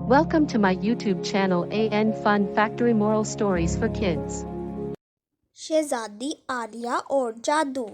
Welcome to my YouTube channel AN Fun Factory Moral Stories for Kids. شہزادی عالیہ اور جادو۔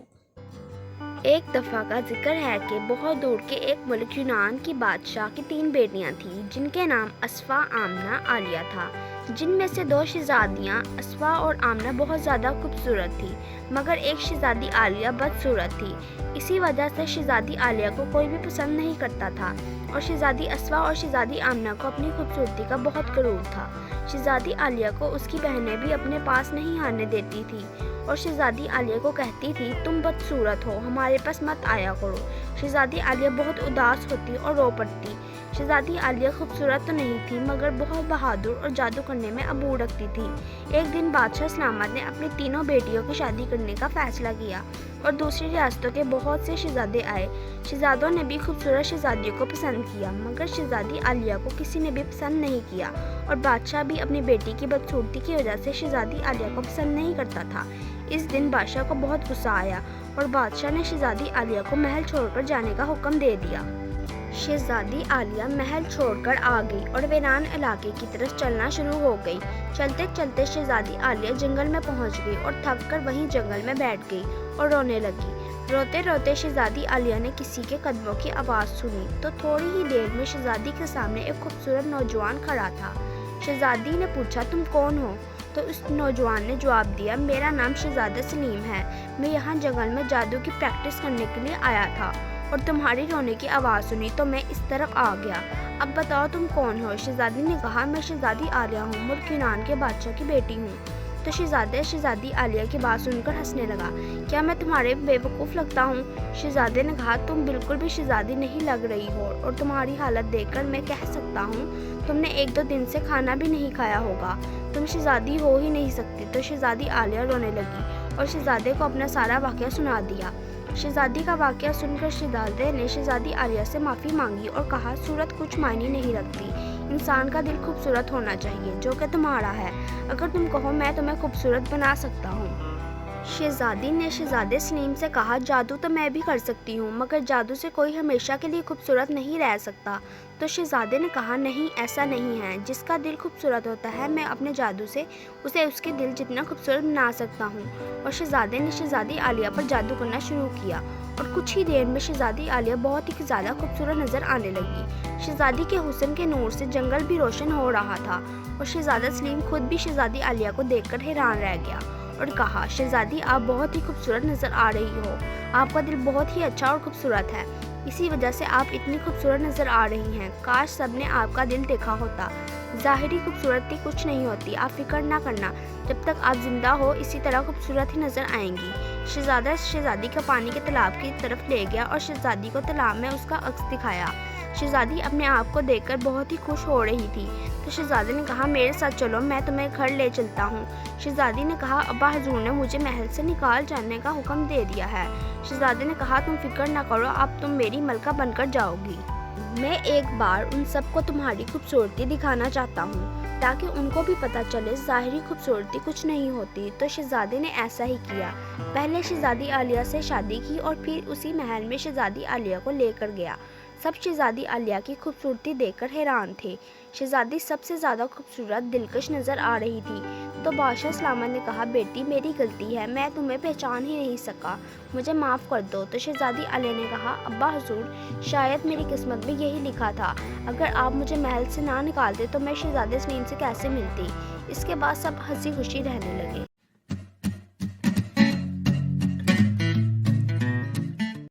ایک دفعہ کا ذکر ہے کہ بہت دور کے ایک ملک یونان کی بادشاہ کی 3 بیٹیاں تھیں جن کے نام اسفا، آمنہ، عالیہ تھا۔ جن میں سے 2 شہزادیاں اسفا اور آمنہ بہت زیادہ خوبصورت تھیں، مگر ایک شہزادی عالیہ بدصورت تھی۔ اسی وجہ سے شہزادی عالیہ کو کوئی بھی پسند نہیں کرتا تھا اور شہزادی اسفا اور شہزادی آمنہ کو اپنی خوبصورتی کا بہت غرور تھا۔ شہزادی عالیہ کو اس کی بہنیں بھی اپنے پاس نہیں آنے دیتی تھی اور شہزادی عالیہ کو کہتی تھی تم بدصورت ہو، ہمارے پاس مت آیا کرو۔ شہزادی عالیہ بہت اداس ہوتی اور رو پڑتی۔ شہزادی عالیہ خوبصورت تو نہیں تھی مگر بہت بہادر اور جادو کرنے میں عبور رکھتی تھی۔ ایک دن بادشاہ سلامت نے اپنی تینوں بیٹیوں کی شادی کرنے کا فیصلہ کیا اور دوسری ریاستوں کے بہت سے شہزادے آئے۔ شہزادوں نے بھی خوبصورت شہزادیوں کو پسند کیا مگر شہزادی عالیہ کو کسی نے بھی پسند نہیں کیا اور بادشاہ بھی اپنی بیٹی کی بدصورتی کی وجہ سے شہزادی عالیہ کو پسند نہیں کرتا تھا۔ اس دن بادشاہ کو بہت غصہ آیا اور بادشاہ نے شہزادی عالیہ کو محل چھوڑ کر جانے کا حکم دے دیا۔ شہزادی عالیہ محل چھوڑ کر آ گئی اور ویران علاقے کی طرف چلنا شروع ہو گئی۔ چلتے چلتے شہزادی عالیہ جنگل میں پہنچ گئی اور تھک کر وہیں جنگل میں بیٹھ گئی اور رونے لگی۔ روتے روتے شہزادی عالیہ نے کسی کے قدموں کی آواز سنی تو تھوڑی ہی دیر میں شہزادی کے سامنے ایک خوبصورت نوجوان کھڑا تھا۔ شہزادی نے پوچھا تم کون ہو؟ تو اس نوجوان نے جواب دیا میرا نام شہزادہ سلیم ہے، میں یہاں جنگل میں جادو کی پریکٹس کرنے کے لیے آیا تھا اور تمہاری رونے کی آواز سنی تو میں اس طرف آ گیا۔ اب بتاؤ تم کون ہو؟ شہزادی نے کہا میں شہزادی عالیہ ہوں، ملک یونان کے بادشاہ کی بیٹی ہوں۔ تو شہزادی عالیہ کی بات سن کر ہنسنے لگا، کیا میں تمہارے بے وقوف لگتا ہوں؟ شہزادے نے کہا تم بالکل بھی شہزادی نہیں لگ رہی ہو اور تمہاری حالت دیکھ کر میں کہہ سکتا ہوں تم نے 1-2 دن سے کھانا بھی نہیں کھایا ہوگا، تم شہزادی ہو ہی نہیں سکتی۔ تو شہزادی عالیہ رونے لگی اور شہزادے کو اپنا سارا واقعہ سنا دیا۔ شہزادی کا واقعہ سن کر شہزادے نے شہزادی عالیہ سے معافی مانگی اور کہا صورت کچھ معنی نہیں رکھتی، انسان کا دل خوبصورت ہونا چاہیے جو کہ تمہارا ہے، اگر تم کہو میں تمہیں خوبصورت بنا سکتا ہوں۔ شہزادی نے شہزادے سلیم سے کہا جادو تو میں بھی کر سکتی ہوں مگر جادو سے کوئی ہمیشہ کے لیے خوبصورت نہیں رہ سکتا۔ تو شہزادے نے کہا نہیں، ایسا نہیں ہے، جس کا دل خوبصورت ہوتا ہے میں اپنے جادو سے اسے اس کے دل جتنا خوبصورت بنا سکتا ہوں۔ اور شہزادے نے شہزادی عالیہ پر جادو کرنا شروع کیا اور کچھ ہی دیر میں شہزادی عالیہ بہت ہی زیادہ خوبصورت نظر آنے لگی۔ شہزادی کے حسن کے نور سے جنگل بھی روشن ہو رہا تھا اور شہزادہ سلیم خود بھی شہزادی عالیہ کو دیکھ کر حیران رہ گیا اور کہا شہزادی آپ بہت ہی خوبصورت نظر آ رہی ہو، آپ کا دل بہت ہی اچھا اور خوبصورت ہے، اسی وجہ سے آپ اتنی خوبصورت نظر آ رہی ہیں، کاش سب نے آپ کا دل دیکھا ہوتا۔ ظاہری خوبصورتی کچھ نہیں ہوتی، آپ فکر نہ کرنا، جب تک آپ زندہ ہو اسی طرح خوبصورت ہی نظر آئیں گی۔ شہزادہ شہزادی کا پانی کے تالاب کی طرف لے گیا اور شہزادی کو تالاب میں اس کا عکس دکھایا۔ شہزادی اپنے آپ کو دیکھ کر بہت ہی خوش ہو رہی تھی تو شہزادے نے کہا میرے ساتھ چلو، میں تمہیں گھر لے چلتا ہوں۔ شہزادی نے کہا ابا حضور نے مجھے محل سے نکال جانے کا حکم دے دیا ہے۔ شہزادے نے کہا تم فکر نہ کرو، اب تم میری ملکہ بن کر جاؤ گی۔ میں ایک بار ان سب کو تمہاری خوبصورتی دکھانا چاہتا ہوں تاکہ ان کو بھی پتہ چلے ظاہری خوبصورتی کچھ نہیں ہوتی۔ تو شہزادے نے ایسا ہی کیا، پہلے شہزادی عالیہ سے شادی کی اور پھر اسی محل میں شہزادی عالیہ کو لے کر گیا۔ سب شہزادی عالیہ کی خوبصورتی دیکھ کر حیران تھے۔ شہزادی سب سے زیادہ خوبصورت دلکش نظر آ رہی تھی۔ تو بادشاہ سلامت نے کہا بیٹی میری غلطی ہے، میں تمہیں پہچان ہی نہیں سکا، مجھے معاف کر دو۔ تو شہزادی عالیہ نے کہا ابا حضور شاید میری قسمت میں یہی لکھا تھا، اگر آپ مجھے محل سے نہ نکالتے تو میں شہزادے سلیم سے کیسے ملتی۔ اس کے بعد سب ہنسی خوشی رہنے لگے۔